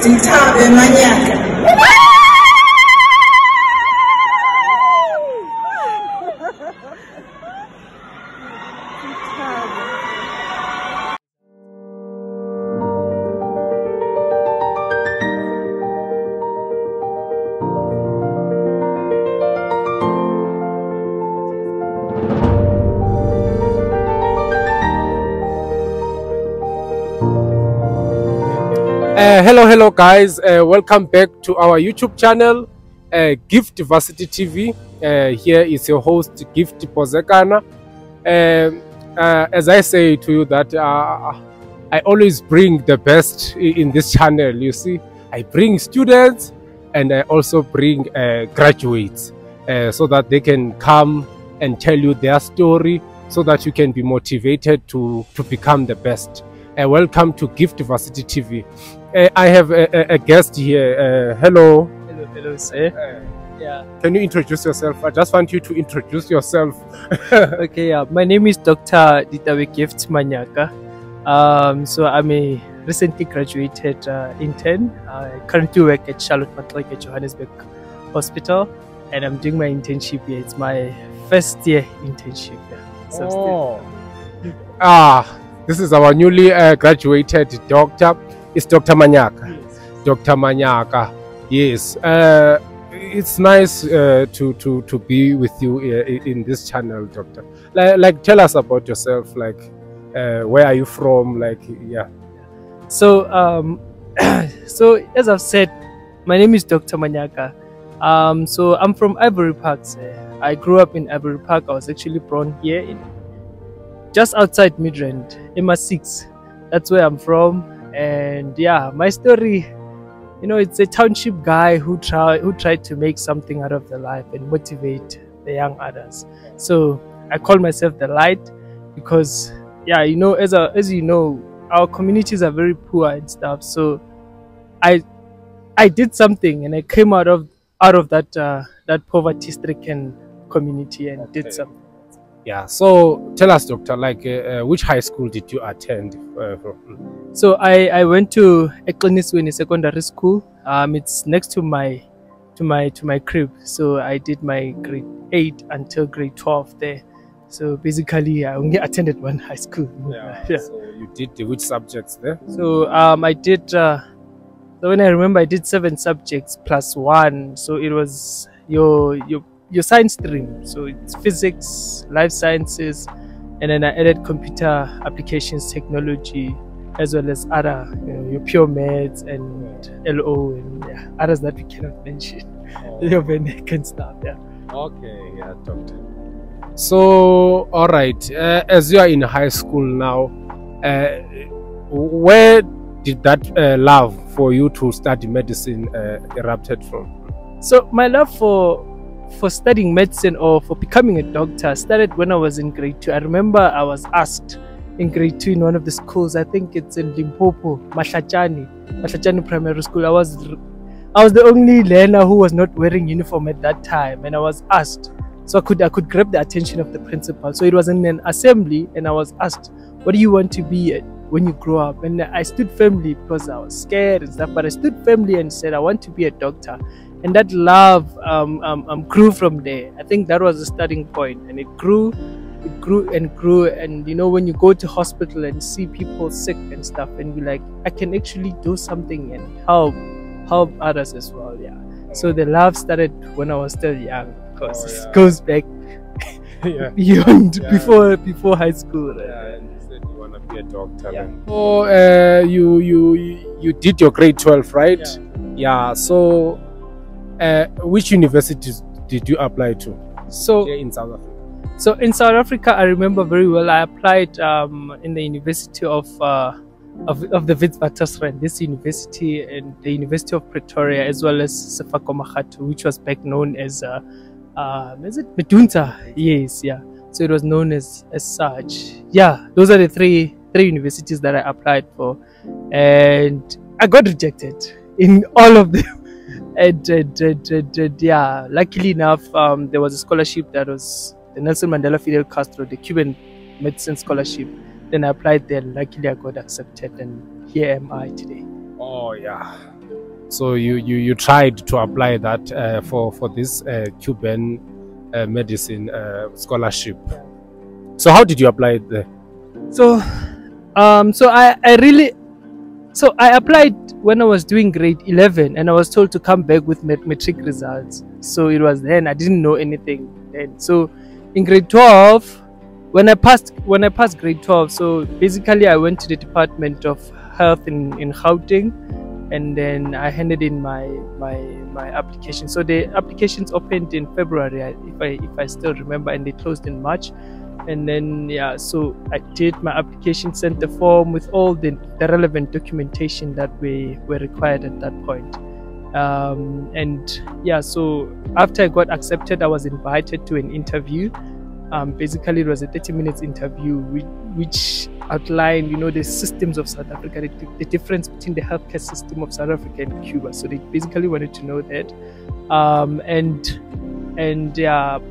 Nthabe Manyaka. Hello guys, welcome back to our YouTube channel, Gift Varsity TV. Here is your host Gift Pozekana. As I say to you that I always bring the best in this channel. You see, I bring students and I also bring graduates so that they can come and tell you their story so that you can be motivated to become the best. Welcome to Gift Varsity TV. I have a guest here. Hello. Hello, sir. Yeah. Can you introduce yourself? I just want you to introduce yourself. Okay. Yeah. My name is Dr. Ditawe Gift Manyaka. So I'm a recently graduated intern. I currently work at Charlotte Matlake at Johannesburg Hospital, and I'm doing my internship here. It's my first year internship. Yeah. So this is our newly graduated doctor. It's Dr. Manyaka. Yes. Dr. Manyaka. Yes. It's nice to be with you in this channel, doctor. Like tell us about yourself. Like, where are you from? Like, yeah. So, so as I've said, my name is Dr. Manyaka. So I'm from Ivory Park, sir. I grew up in Ivory Park. I was actually born here in just outside Midrand, MA6. That's where I'm from. And yeah, my story, you know, it's a township guy who tried to make something out of their life and motivate the young others. So I call myself the light because, yeah, you know, as you know, our communities are very poor and stuff. So I did something and I came out of that poverty-stricken community and did something. Yeah. So tell us, doctor, like which high school did you attend from? So I went to Eklinisweni Secondary School. It's next to my crib. So I did my grade 8 until grade 12 there. So basically, I only attended one high school. Yeah. So you did which subjects there? So I did. So when I remember, I did 7 subjects plus 1. So it was your science stream. So it's physics, life sciences, and then I added computer applications technology, as well as other, you know, your pure maths and LO and others that we cannot mention. Your Benek and stuff. Yeah. Okay. Yeah, doctor. So all right, as you are in high school now, where did that love for you to study medicine erupted from? So my love for studying medicine or for becoming a doctor started when I was in grade 2. I remember I was asked in grade 2 in one of the schools. I think it's in Limpopo, Mahlachani Primary School. I was the only learner who was not wearing uniform at that time, and I was asked. So I could grab the attention of the principal. So it was in an assembly, and I was asked, "What do you want to be when you grow up?" And I stood firmly because I was scared and stuff. But I stood firmly and said, "I want to be a doctor." And that love grew from there. I think that was the starting point, and it grew and grew. And you know, when you go to hospital and see people sick and stuff, and you're like, I can actually do something and help others as well. Yeah. So the love started when I was still young. Of course, it goes back beyond before high school. Yeah, and you said you want to be a doctor. Yeah. So you did your grade 12, right? Yeah. So which universities did you apply to? So here in South Africa. So in South Africa, I remember very well. I applied in the University of the Witwatersrand, this university, and the University of Pretoria, as well as Sefako Makgatho, which was back known as is it Medunsa? Yes, yeah. So it was known as such. Yeah, those are the three universities that I applied for, and I got rejected in all of them. And yeah, luckily enough, there was a scholarship that was the Nelson Mandela Fidel Castro, the Cuban Medicine Scholarship. Then I applied there. Luckily, I got accepted, and here am I today. Oh yeah. So you tried to apply that for this Cuban medicine scholarship. So how did you apply it there? So, so I applied when I was doing grade 11, and I was told to come back with matric results. So it was then I didn't know anything then. So in grade 12, when I passed grade 12, so basically I went to the Department of Health in Gauteng, and then I handed in my application. So the applications opened in February, if I still remember, and they closed in March. And then so I did my application, sent the form with all the relevant documentation that were required at that point. So after I got accepted, I was invited to an interview. Basically, it was a 30 minutes interview which outlined, the systems of South Africa, the difference between the healthcare system of South Africa and Cuba. So they basically wanted to know that.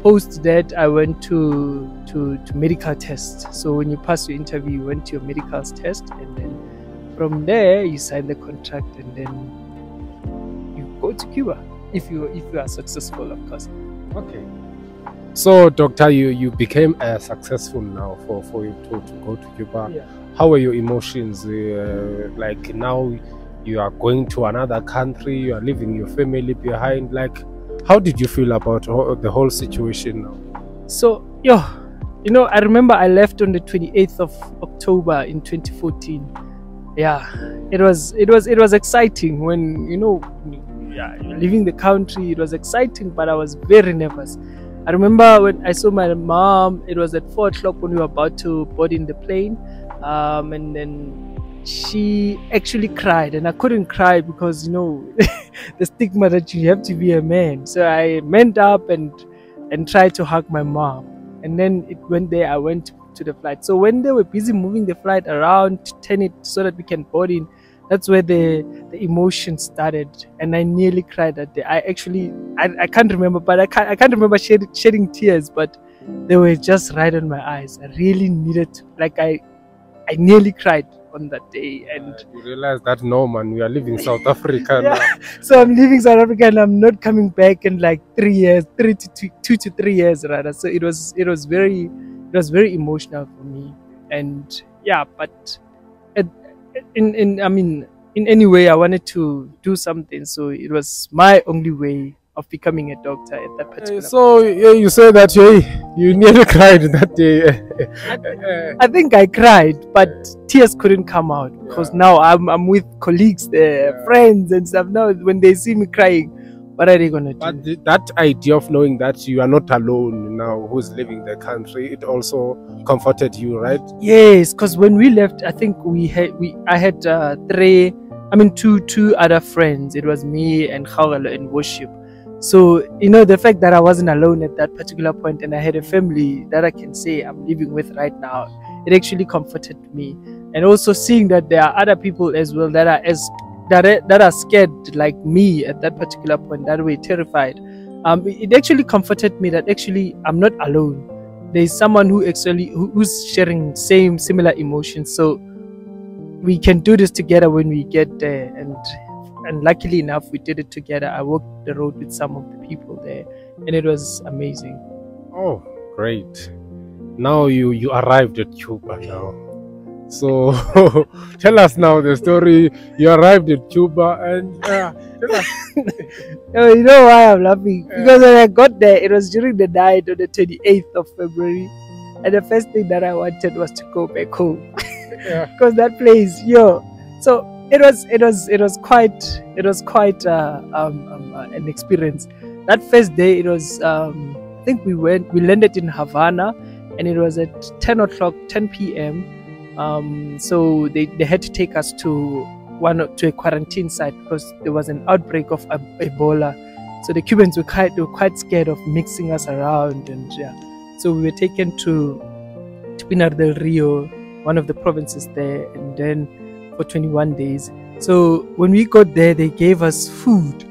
Post that, I went to medical tests. So when you pass your interview, you went to your medical test, and then from there you sign the contract, and then you go to Cuba if you are successful, of course. Okay. So, doctor, you became successful now for you to go to Cuba. Yeah. How were your emotions? Like now you are going to another country, you are leaving your family behind. Like, how did you feel about the whole situation now? So, I remember I left on the 28th of October in 2014. Yeah, it was exciting when, you're leaving the country. It was exciting, but I was very nervous. I remember when I saw my mom, it was at 4 o'clock when we were about to board in the plane. And then she actually cried, and I couldn't cry because, the stigma that you have to be a man. So I manned up and tried to hug my mom. And then I went to the flight. So when they were busy moving the flight around to turn it so that we can board in, that's where the emotion started, and I nearly cried that day. I can't remember, but I can't remember shedding tears, but they were just right on my eyes. I really needed to, I nearly cried on that day. And you realize that no, man, we are leaving South Africa now. So I'm leaving South Africa and I'm not coming back in like 3 years, 2 to 3 years rather. So it was very emotional for me. And but in any way I wanted to do something, so it was my only way of becoming a doctor at that particular so you say that you nearly cried that day. I think I cried, but tears couldn't come out because now I'm with colleagues there, friends and stuff. Now when they see me crying, what are they gonna do? But that idea of knowing that you are not alone now, who's leaving the country, it also comforted you, right? Yes, because when we left, I think I had two other friends. It was me and Khawala and Worship. So, the fact that I wasn't alone at that particular point, and I had a family that I can say I'm living with right now, it actually comforted me. And also seeing that there are other people as well that are scared like me at that particular point, that were terrified. It actually comforted me that actually I'm not alone. There's someone who's sharing similar emotions. So we can do this together when we get there. And luckily enough, we did it together. I walked the road with some of the people there, and it was amazing. Oh, great. Now you arrived at Cuba now. So tell us now the story. You arrived at Cuba, and tell us. You know why I'm laughing? Because when I got there, it was during the night on the 28th of February, and the first thing that I wanted was to go back home. Because that place, so it was quite an experience. That first day, it was I think we landed in Havana, and it was at 10 p.m. So they had to take us to a quarantine site because there was an outbreak of Ebola. So the Cubans were quite scared of mixing us around, and so we were taken to Pinar del Rio, one of the provinces there, and then for 21 days. So when we got there, they gave us food.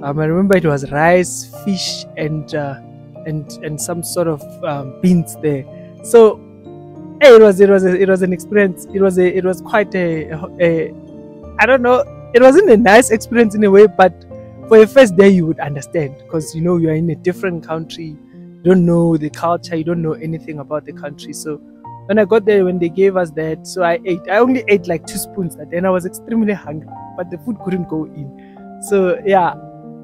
I remember it was rice, fish, and some sort of beans there. So it was an experience. It was quite a I don't know. it wasn't a nice experience in a way, but for your first day you would understand, because you know you're in a different country, you don't know the culture, you don't know anything about the country. So when I got there, when they gave us that, so I only ate like 2 spoons, and then I was extremely hungry, but the food couldn't go in. So yeah,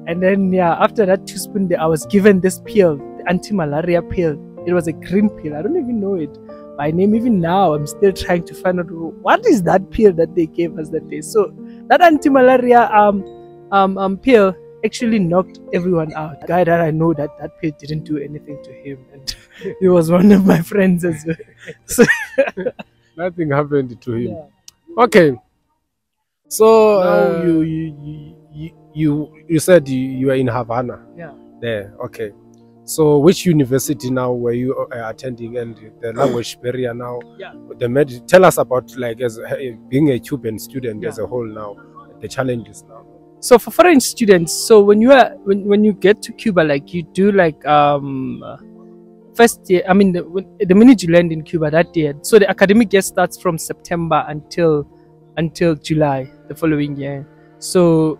and then yeah, after that 2 spoon, I was given this pill, the anti-malaria pill. It was a green pill. I don't even know it by name. Even now, I'm still trying to find out what is that pill that they gave us that day. So that anti-malaria pill actually knocked everyone out. The guy that I know, that pill didn't do anything to him, and he was one of my friends as well. So Nothing happened to him. yeah. Okay. So you said you were in Havana. Yeah. There. Okay. So which university now were you attending, and the language barrier now? Yeah. Tell us about, like, as being a Cuban student as Yeah. a whole now, the challenges now. So for foreign students, so when you get to Cuba, like you do like first year. I mean, the minute you land in Cuba that year, so the academic year starts from September until July the following year. So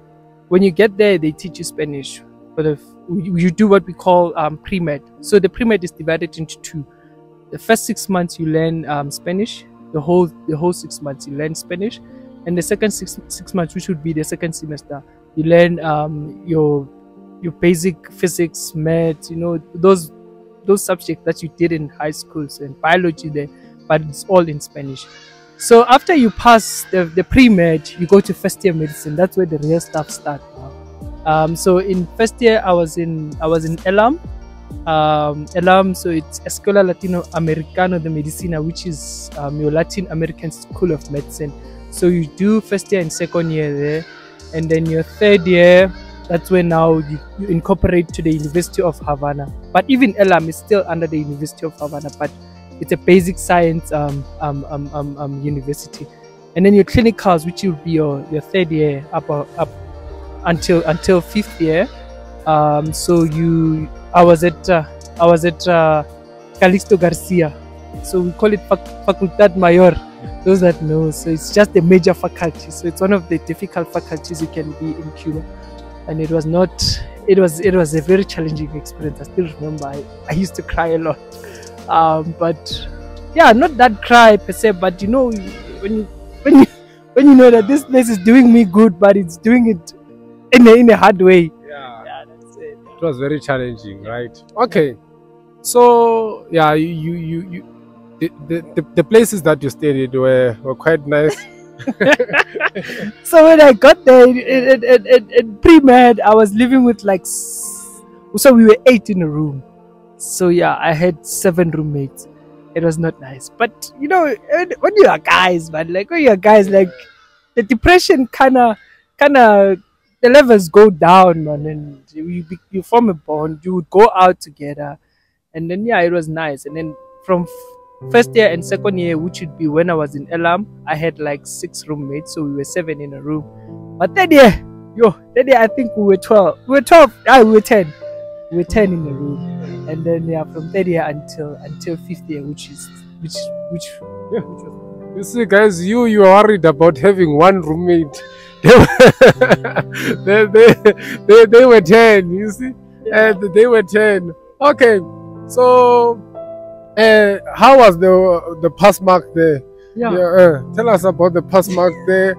when you get there, they teach you Spanish. But you do what we call pre-med. So the pre-med is divided into 2. The first 6 months you learn Spanish. The whole 6 months you learn Spanish, and the second six months, which would be the second semester, you learn your basic physics, maths. You know, those subjects that you did in high schools, and biology there, but it's all in Spanish. So after you pass the pre-med, you go to first year medicine. That's where the real stuff starts now. So in first year, I was in ELAM. ELAM, so it's Escuela Latinoamericana de Medicina, which is your Latin American School of Medicine. So you do first year and second year there, and then your third year, that's when now you incorporate to the University of Havana. But even ELAM is still under the University of Havana, but it's a basic science university. And then your clinicals, which will be your third year up until fifth year. So I was at Calixto Garcia. So we call it Facultad Mayor. Those that know, so it's just the major faculty. So it's one of the difficult faculties you can be in Cuba, and it was a very challenging experience. I still remember I used to cry a lot, but yeah, not that cry per se, but you know, when you know that this place is doing me good, but it's doing it in a hard way. Yeah, that's it. It was very challenging, right? Okay. So yeah, the places that you stayed were quite nice. So when I got there in pre-med, I was living with so we were 8 in a room. So yeah, I had 7 roommates. It was not nice, but you know, when you are guys, man, like when you are guys, like the depression kind of the levels go down, man, and you form a bond. You would go out together, and then yeah, it was nice. And then from first year and second year, which would be when I was in ELAM, I had like 6 roommates, so we were 7 in a room. But that year I think we were 12. We were 12. We were 10. We were 10 in a room. And then yeah, from third year until 5th year, which was. You see, guys, you are worried about having one roommate. They were 10. You see, Yeah. they were 10. Okay, so how was the pass mark there? Yeah. Tell us about the pass mark there.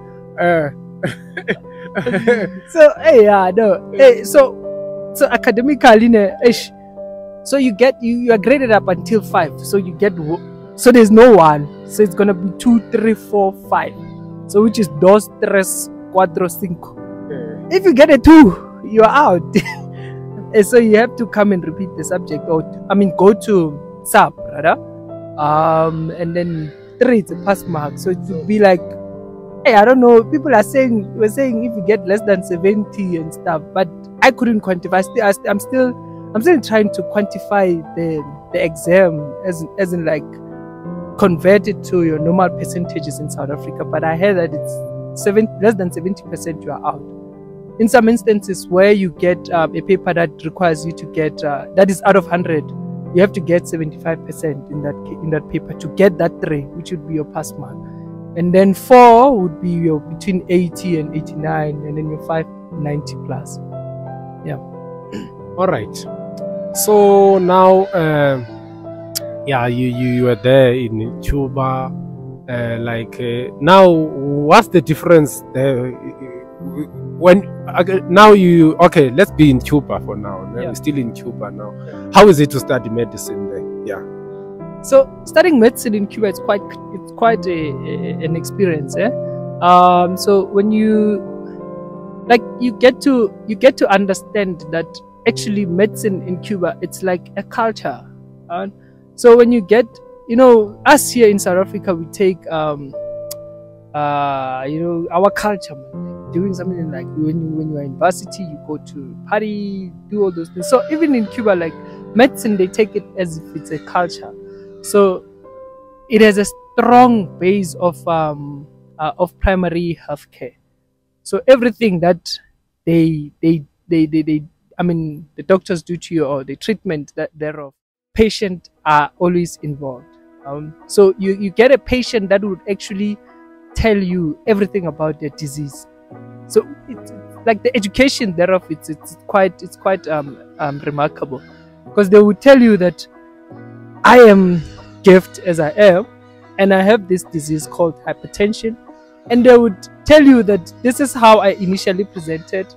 So so academically, so you are graded up until 5. So you get, so there's no 1. So it's gonna be 2, 3, 4, 5. So which is 2, 3, 4, 5. If you get a 2, you're out. And so you have to come and repeat the subject, or go to sub, rather. And then 3 is a pass mark. So it would be like, hey, I don't know. People were saying if you get less than 70 and stuff, but I couldn't quantify. I'm still trying to quantify the exam as in like convert it to your normal percentages in South Africa. But I heard that it's less than 70% you are out. In some instances where you get a paper that requires you to get that is out of 100, you have to get 75% in that paper to get that 3, which would be your pass mark. And then 4 would be your between 80 and 89, and then your 5 90 plus. Yeah. All right. So now, yeah, you were there in Cuba. Now, what's the difference there? When now you okay? Let's be in Cuba for now. Yeah. We're still in Cuba now. How is it to study medicine there? Yeah. So studying medicine in Cuba, it's quite an experience. So when you get to understand that actually medicine in Cuba, it's like a culture. So when you get, us here in South Africa, we take our culture, man, doing something like when you're in varsity, you go to party, do all those things. So even in Cuba, like medicine, they take it as if it's a culture. So it has a strong base of primary healthcare. So everything that the doctors do to you, or the treatment that thereof, patient are always involved. So you get a patient that would actually tell you everything about their disease. So it's like the education thereof, it's quite remarkable, because they would tell you that I am gifted as I am, and I have this disease called hypertension, and they would tell you that this is how I initially presented,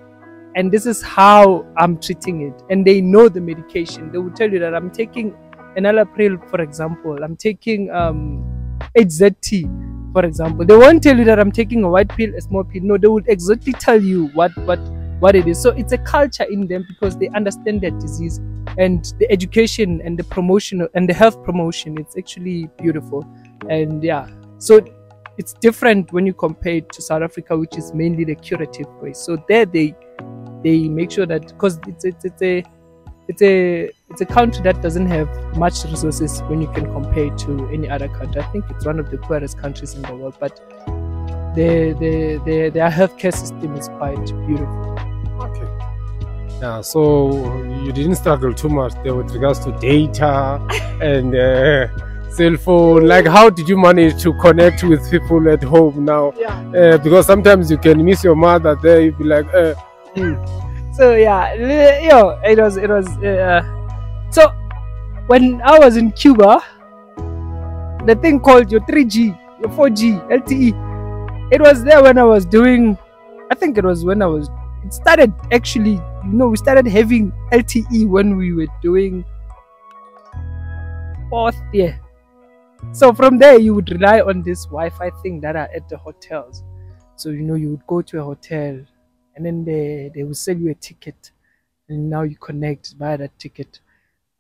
and this is how I'm treating it, and they know the medication. They would tell you that I'm taking enalapril, for example, I'm taking HZT, for example. They won't tell you that I'm taking a white pill, a small pill. No, they would exactly tell you what it is. So it's a culture in them, because they understand their disease, and the education and the promotion and the health promotion, it's actually beautiful. And yeah, so it's different when you compare it to South Africa, which is mainly the curative way. So there they make sure that, because it's a country that doesn't have much resources when you can compare it to any other country. I think it's one of the poorest countries in the world, but their healthcare system is quite beautiful. Okay. Yeah, so you didn't struggle too much there with regards to data and cell phone. Like, how did you manage to connect with people at home now? Yeah. Because sometimes you can miss your mother there. You'll be like, So yeah, it was. So when I was in Cuba, the thing called your 3G, your 4G, LTE, it was there when I was doing. I think it was when it started actually. We started having LTE when we were doing 4th year. So from there, you would rely on this Wi-Fi thing that are at the hotels. So you would go to a hotel, and then they will sell you a ticket, and now you connect via that ticket.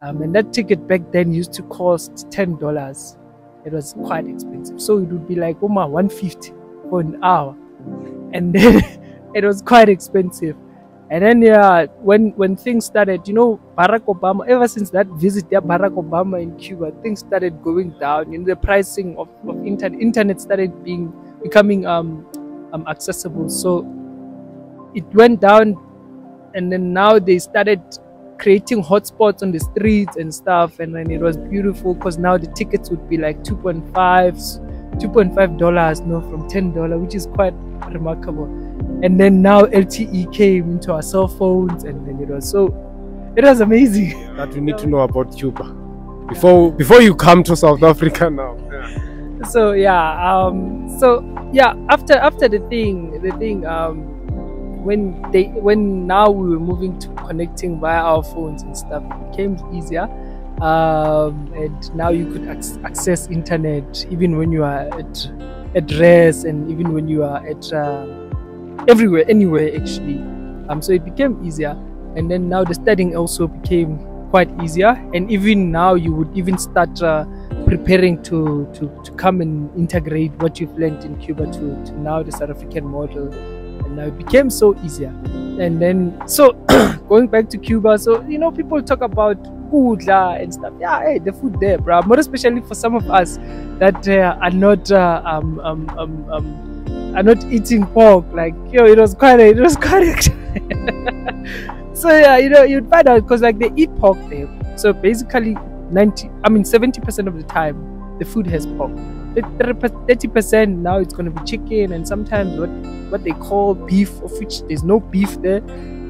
And that ticket back then used to cost $10. It was quite expensive, so it would be like $150 for an hour, and then it was quite expensive. And then when things started, Barack Obama, ever since that visit there, Barack Obama in Cuba, things started going down. The pricing of internet started becoming accessible. So it went down, and then now they started creating hotspots on the streets and stuff, and then it was beautiful, because now the tickets would be like $2.5 from $10, which is quite remarkable. And then now LTE came into our cell phones, and then it was amazing. That we need to know about Cuba before you come to South Africa now. Yeah. So after the thing, when now we were moving to connecting via our phones and stuff, it became easier, and now you could access internet even when you are at rest, and even when you are at anywhere actually. So it became easier, and then now the studying also became quite easier, and even now you would even start preparing to come and integrate what you've learned in Cuba to now the South African model. And now it became so easier. And then, so going back to Cuba, so people talk about food and stuff. Yeah, hey, the food there, bro. More especially for some of us that are not eating pork. Like, it was quite. So yeah, you'd find out, because like they eat pork there. So basically 70% of the time the food has pork. 30%. Now it's going to be chicken, and sometimes what they call beef, of which there's no beef there.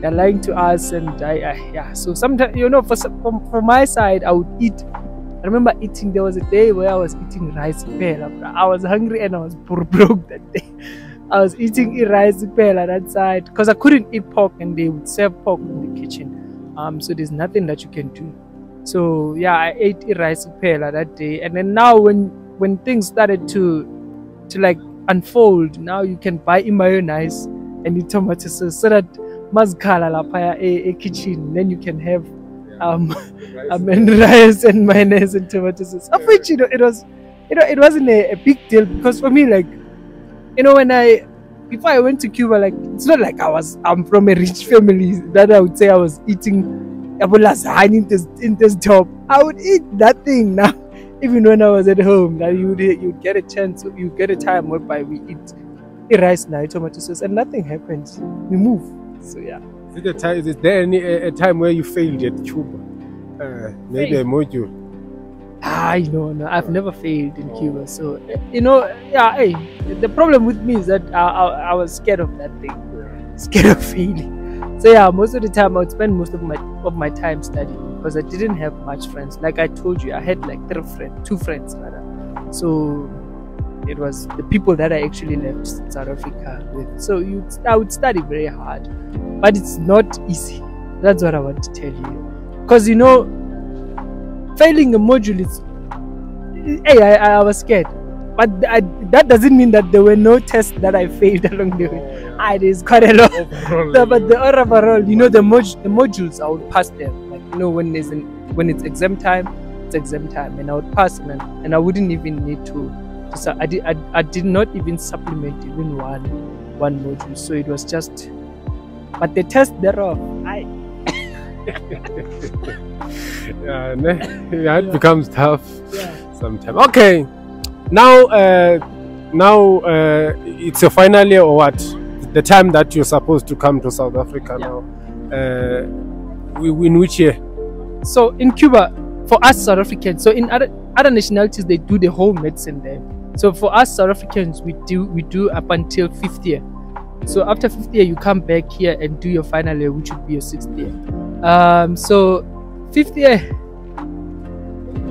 They're lying to us, and yeah. So sometimes, from my side, I would eat. I remember eating. There was a day where I was eating rice pela. I was hungry and I was broke that day. I was eating rice pela that side because I couldn't eat pork, and they would serve pork in the kitchen. So there's nothing that you can do. So yeah, I ate rice pela that day, and then now when things started to like unfold, now you can buy mayonnaise and eat tomato sauce, so that mazkala lapaya a kitchen, then you can have rice and mayonnaise and tomato sauce. Of which it wasn't a big deal, because for me, like, before I went to Cuba, like, it's not like I'm from a rich family that I would say I was eating lasagna in this job. I would eat that thing now, even when I was at home. That you'd get a chance, you get a time whereby we eat rice now, tomato sauce, and nothing happens. We move. So yeah. Is there a time where you failed at Cuba? Maybe a module. No, I've never failed in Cuba. So yeah. Hey, the problem with me is that I was scared of that thing, scared of failing. So yeah, most of the time I would spend most of my time studying, because I didn't have much friends. Like I told you, I had like two friends rather. So it was the people that I actually left South Africa with. So I would study very hard, but it's not easy. That's what I want to tell you. Because failing a module is, I was scared. But that doesn't mean that there were no tests that I failed along the way. There's quite a lot. But the overall, the modules, I would pass them. Like, when it's exam time, it's exam time, and I would pass them, and I wouldn't even need to. I did not even supplement even one module. So it was just. But the test thereof, it becomes tough sometimes. Okay. Now it's your final year, or what? The time that you're supposed to come to South Africa now. In which year? So in Cuba, for us South Africans, so in other nationalities, they do the whole medicine there. So for us South Africans, we do up until 5th year. So after 5th year, you come back here and do your final year, which would be your 6th year. So 5th year.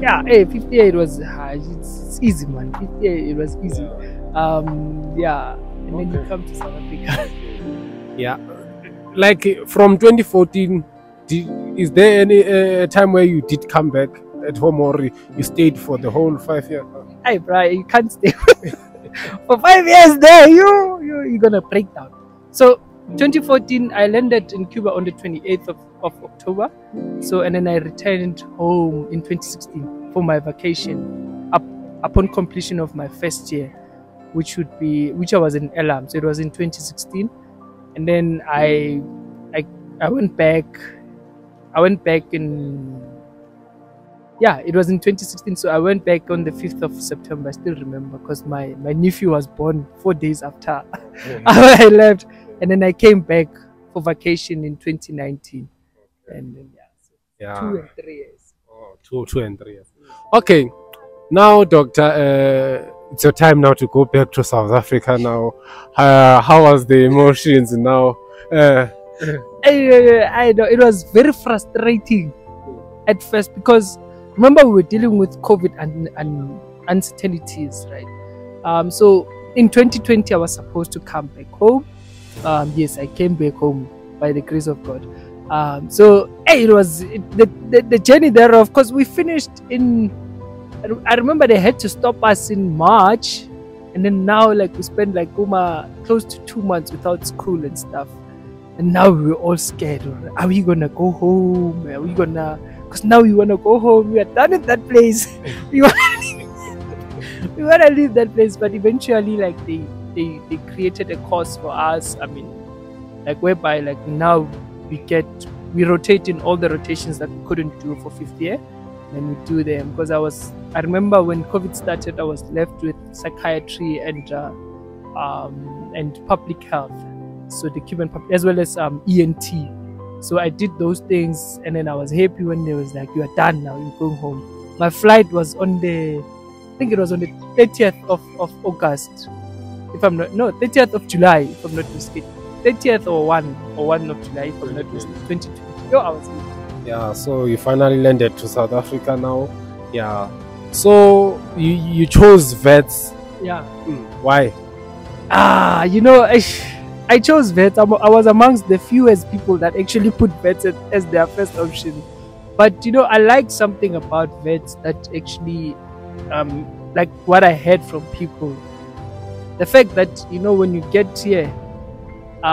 Yeah, 5th year it was it's easy, man. 5th year it was easy. And then you come to South Africa. Yeah, like from 2014, is there any time where you did come back at home, or you stayed for the whole 5 years? Hey, bro, you can't stay for 5 years there. You're gonna break down. So 2014, I landed in Cuba on the 28th of October. So, and then I returned home in 2016 for my vacation upon completion of my first year, which I was in Elam. So it was in 2016, and then I went back. I went back in. Yeah, it was in 2016. So I went back on the 5th of September. I still remember, because my nephew was born 4 days after I left. And then I came back for vacation in 2019. And then, 2 and 3 years. Oh, 2 and 3 years. Okay. Now, Doctor, it's your time now to go back to South Africa now. How was the emotions now? I know, it was very frustrating at first, because remember, we were dealing with COVID and uncertainties, right? So in 2020, I was supposed to come back home. Yes, I came back home by the grace of God. So it was the journey thereof, because we finished in. I remember they had to stop us in March, and then now, like, we spent like close to 2 months without school and stuff. And now we were all scared. Are we gonna go home? Are we gonna? Because now we wanna go home. We are done at that place. we wanna leave that place. But eventually, like, they created a course for us. I mean, like, whereby, like, now we rotate in all the rotations that we couldn't do for 5th year, and we do them. Because I remember when COVID started, I was left with psychiatry and public health. So the Cuban public, as well as ENT. So I did those things, and then I was happy when they was like, "You are done now. You're going home." My flight was on the think it was on the 30th of August, if I'm not, no, 30th of July, if I'm not mistaken. 30th or 1 of July, if I'm not mistaken. 2020. Yo, I was here. Yeah, so you finally landed to South Africa now. Yeah. So you chose vets. Yeah. Why? You know, I chose vets. I was amongst the fewest people that actually put vets as their first option. But you know, I like something about vets that actually, like what I heard from people. The fact that, you know, when you get here,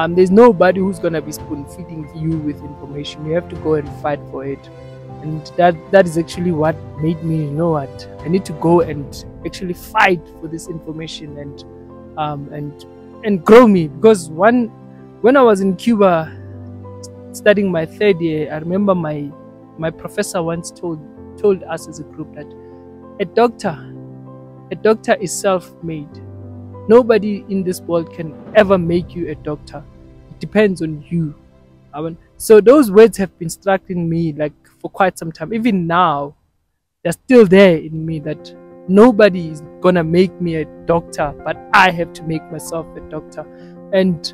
there's nobody who's gonna be spoon feeding you with information. You have to go and fight for it, and that is actually what made me, you know what, I need to go and actually fight for this information and grow me. Because when I was in Cuba studying my 3rd year, I remember my professor once told us as a group that a doctor is self-made. Nobody in this world can ever make you a doctor. It depends on you. So those words have been struck in me like for quite some time. Even now, they're still there in me, that nobody is gonna make me a doctor, but I have to make myself a doctor. And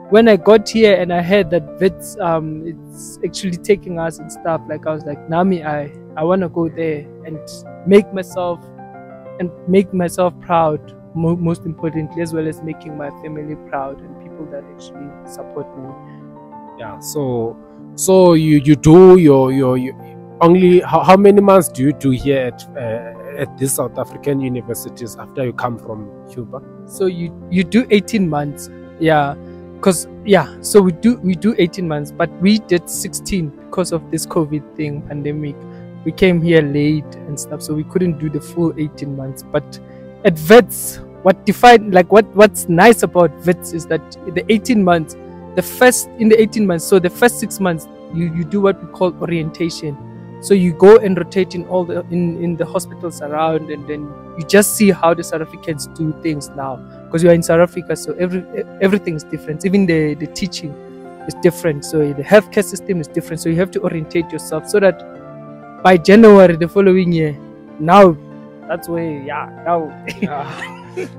when I got here and I heard that vets, it's actually taking us and stuff, like I was like, Nami, I want to go there and make myself proud. Most importantly, as well as making my family proud and people that actually support me. Yeah. So you do your only how many months do you do here at these South African universities after you come from Cuba? So you do 18 months. Yeah. So we do 18 months, but we did 16 because of this COVID thing, pandemic. We came here late and stuff, so we couldn't do the full 18 months. But at vets, what's nice about vets is that the 18 months, in the 18 months, so the first 6 months, you do what we call orientation. So you go and rotate in all in the hospitals around, and then you just see how the South Africans do things now, because you are in South Africa, so everything is different. Even the teaching is different. So the healthcare system is different. So you have to orientate yourself so that by January the following year, now that's where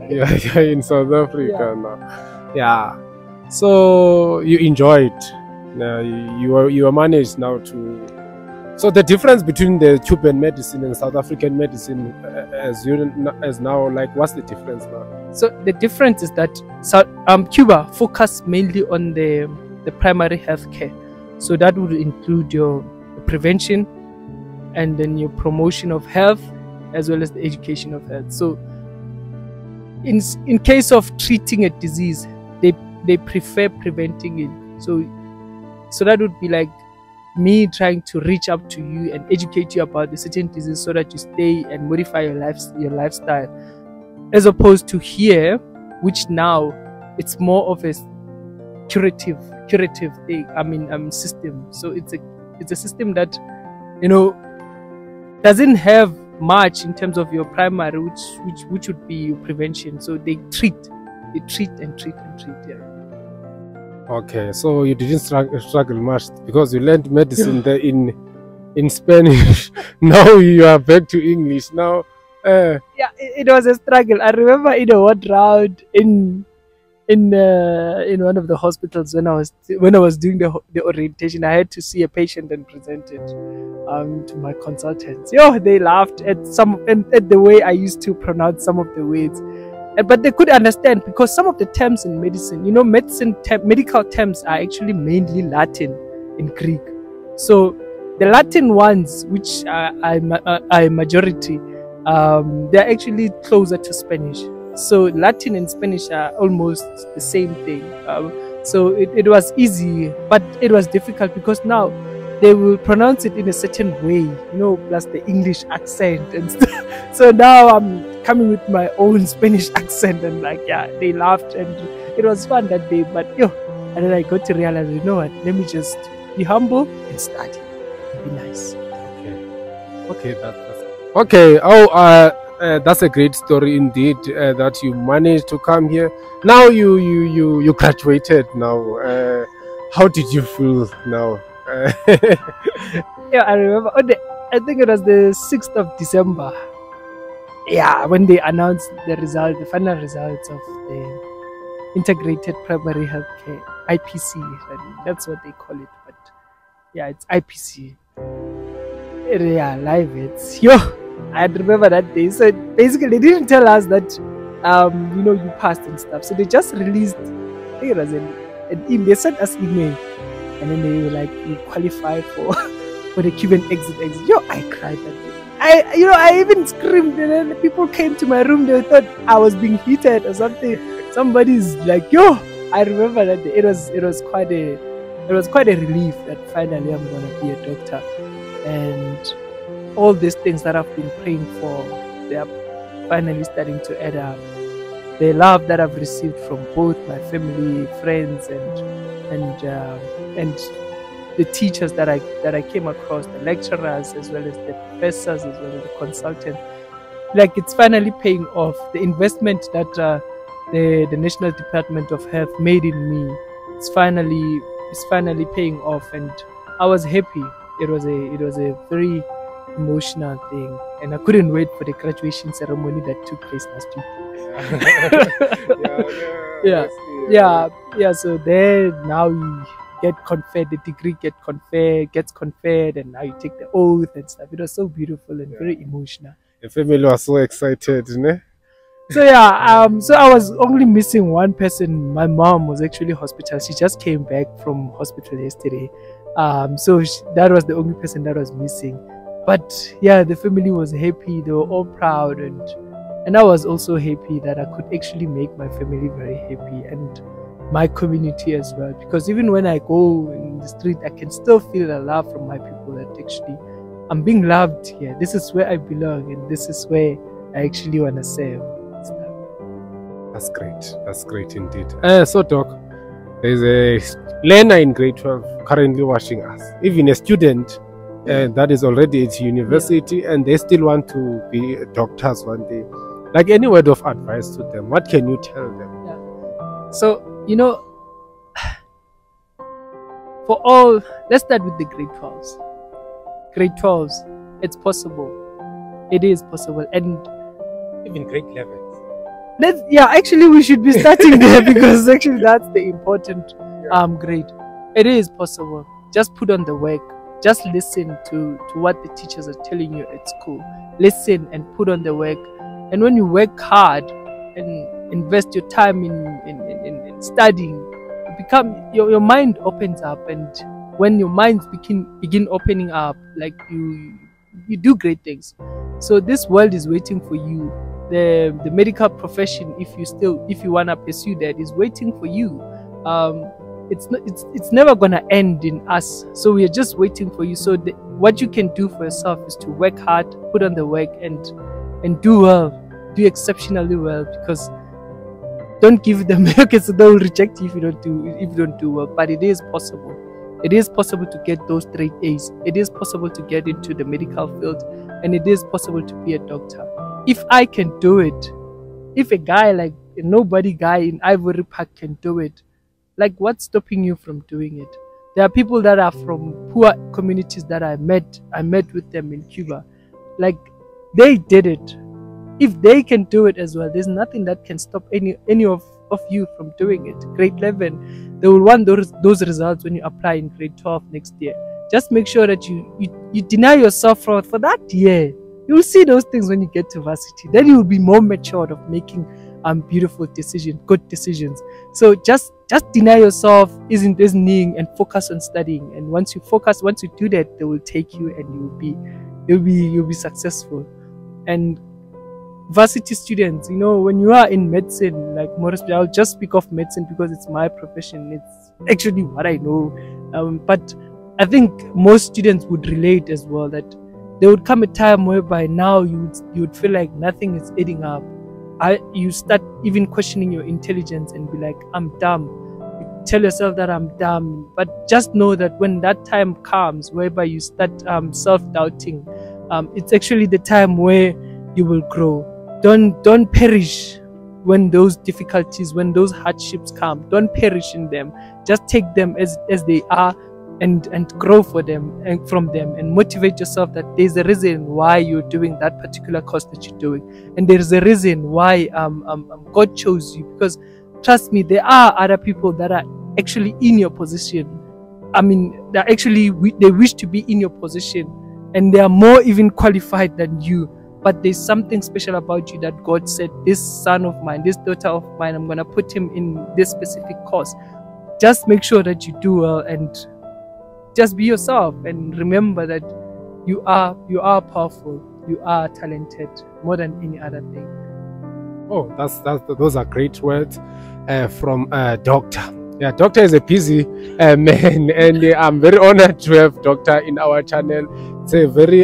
You're in South Africa now. Yeah. So you enjoyed. You are managed now to. So the difference between the Cuban medicine and South African medicine, as now, like, what's the difference now? So the difference is that Cuba focus mainly on the primary health care. So that would include your prevention and then your promotion of health, as well as the education of health. So in case of treating a disease, they prefer preventing it. So that would be like me trying to reach up to you and educate you about the certain disease so that you stay and modify your lifestyle, as opposed to here, which now it's more of a curative thing. System. So it's a system that, you know, doesn't have much in terms of your primary, which would be your prevention. So they treat. Yeah. Okay, so you didn't struggle much because you learned medicine there in Spanish. Now you are back to English. Now, it was a struggle. I remember in a ward round in one of the hospitals when I was doing the orientation, I had to see a patient and present it to my consultants. They laughed at at the way I used to pronounce some of the words. But they could understand, because some of the terms in medicine, you know, medical terms are actually mainly Latin and Greek. So the Latin ones, which are a majority, they're actually closer to Spanish. So Latin and Spanish are almost the same thing. So it was easy, but it was difficult because now they will pronounce it in a certain way, you know, plus the English accent and stuff. So now I'm coming with my own Spanish accent, and they laughed, and it was fun that day. But and then I got to realize, you know what, let me just be humble and study. Be nice. Okay, that's okay. That's a great story indeed, that you managed to come here. Now you graduated now. How did you feel now? I remember I think it was the 6th of December. yeah, when they announced the final results of the Integrated Primary Healthcare, IPC, and that's what they call it. But yeah, it's IPC. Yeah, live. It's yo. I remember that day. So basically, they didn't tell us that you passed and stuff. So they just released. I think it was an email. They sent us email, and then they were like, "You qualify for for the Cuban exit." Yo, I cried that day. I even screamed, and then people came to my room. They thought I was being heated or something. Somebody's like, "Yo," I remember that day. It was quite a relief that finally I'm gonna be a doctor, and all these things that I've been praying for, they are finally starting to add up. The love that I've received from both my family, friends, and the teachers that I came across, the lecturers as well as the professors as well as the consultants, like it's finally paying off. The investment that the National Department of Health made in me, it's finally paying off, and I was happy. It was a very emotional thing, and I couldn't wait for the graduation ceremony that took place last week. Yeah. So then now you get conferred, the degree gets conferred, and now you take the oath and stuff. It was so beautiful and very emotional. The family was so excited, ne? So yeah, so I was only missing one person. My mom was actually hospital. She just came back from hospital yesterday. So that was the only person that was missing. But yeah, the family was happy. They were all proud, and I was also happy that I could actually make my family very happy and my community as well. Because even when I go in the street, I can still feel the love from my people that actually I'm being loved here. This is where I belong, and this is where I actually want to serve. That's great. That's great indeed. So, Doc, there's a learner in grade 12 currently watching us, even a student that is already at university, and they still want to be doctors one day. Like, any word of advice to them, what can you tell them? Yeah. So, for all, let's start with the grade 12s. Grade 12s, it's possible. It is possible. And Even grade 11s. Actually, we should be starting there because actually that's the important grade. It is possible. Just put on the work. Just listen to what the teachers are telling you at school. Listen and put on the work. And when you work hard and invest your time in studying, your mind opens up. And when your minds begin opening up, like you do great things. So this world is waiting for you. The medical profession, if you wanna pursue that, is waiting for you. It's never gonna end in us. So we are just waiting for you. So what you can do for yourself is to work hard, put on the work, and do well, do exceptionally well. Because don't give them okay, so they'll reject you if you don't do well. But it is possible. It is possible to get those straight A's. It is possible to get into the medical field, and it is possible to be a doctor. If I can do it, if a guy like a nobody guy in Ivory Park can do it, like what's stopping you from doing it? There are people that are from poor communities that I met with them in Cuba. Like they did it. If they can do it as well, there's nothing that can stop any of you from doing it. Grade 11, they will want those results when you apply in grade 12 next year. Just make sure that you deny yourself for that year. You will see those things when you get to varsity. Then you will be more matured of making beautiful decisions, good decisions. So just deny yourself, isn't listening, and focus on studying. And once you do that, they will take you, and you'll be successful. And varsity students, when you are in medicine, like Morris, I'll just speak of medicine because it's my profession. It's actually what I know. But I think most students would relate as well, that there would come a time whereby now you would feel like nothing is adding up. You start even questioning your intelligence and be like, I'm dumb. You tell yourself that I'm dumb. But just know that when that time comes whereby you start self-doubting, it's actually the time where you will grow. Don't perish when those difficulties, when those hardships come. Don't perish in them. Just take them as they are and grow for them and from them, and motivate yourself that there's a reason why you're doing that particular course that you're doing, and there's a reason why God chose you. Because trust me, there are other people that are actually in your position. I mean, they wish to be in your position, and they are more even qualified than you. But there's something special about you that God said, this son of mine, this daughter of mine, I'm going to put him in this specific course. Just make sure that you do well, and just be yourself, and remember that you are powerful, you are talented more than any other thing. Oh, those are great words from Doctor. Yeah, Doctor is a busy man, and I'm very honored to have Doctor in our channel. It's a very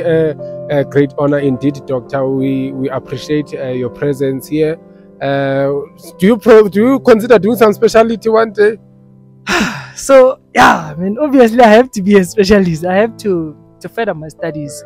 great honor indeed, Doctor. We appreciate your presence here. Do you consider doing some specialty one day? So yeah, I mean, obviously I have to be a specialist. I have to further my studies.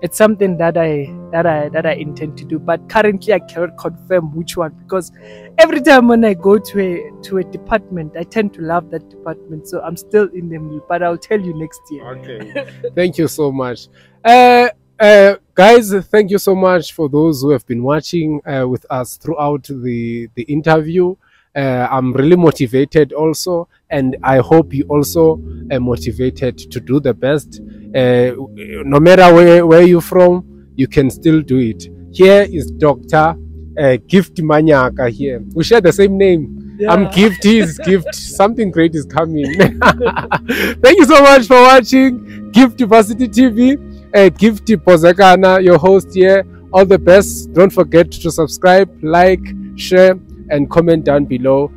It's something that I intend to do, but currently I cannot confirm which one, because every time when I go to a department, I tend to love that department. So I'm still in the mood, but I'll tell you next year. Okay. Thank you so much. Guys, thank you so much for those who have been watching with us throughout the interview. I'm really motivated also, and I hope you also are motivated to do the best. No matter where you're from, you can still do it. Here is Dr. Gift Manyaka here. We share the same name. Yeah. I'm Gift, he is Gift. Something great is coming. Thank you so much for watching Gift Varsity TV. Gift Pozakana, your host here. All the best. Don't forget to subscribe, like, share, and comment down below.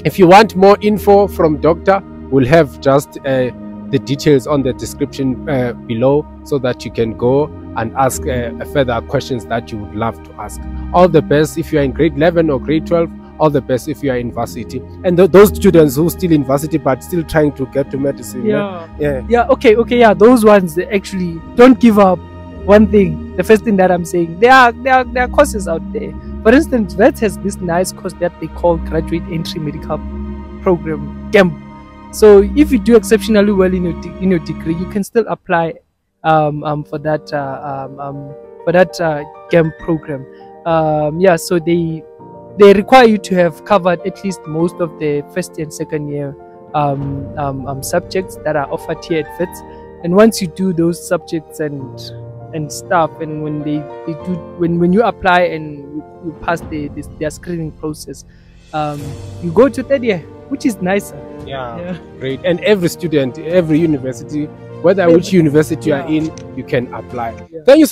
If you want more info from Doctor, we'll have just the details on the description below, so that you can go and ask further questions that you would love to ask. All the best if you are in grade 11 or grade 12. All the best if you are in varsity. And those students who are still in varsity but still trying to get to medicine. Okay, yeah, those ones, they actually don't give up. One thing, the first thing that I'm saying, there are courses out there. For instance, VET has this nice course that they call Graduate Entry Medical Program, GEMP. So if you do exceptionally well in your degree, you can still apply for that GEMP program. So they require you to have covered at least most of the first and second year subjects that are offered here at VET. And once you do those subjects and stuff, and when you apply and you pass their screening process, you go to third year, which is nicer. Yeah, great. And every student, every university, whether which university you are in, you can apply. Thank you so much.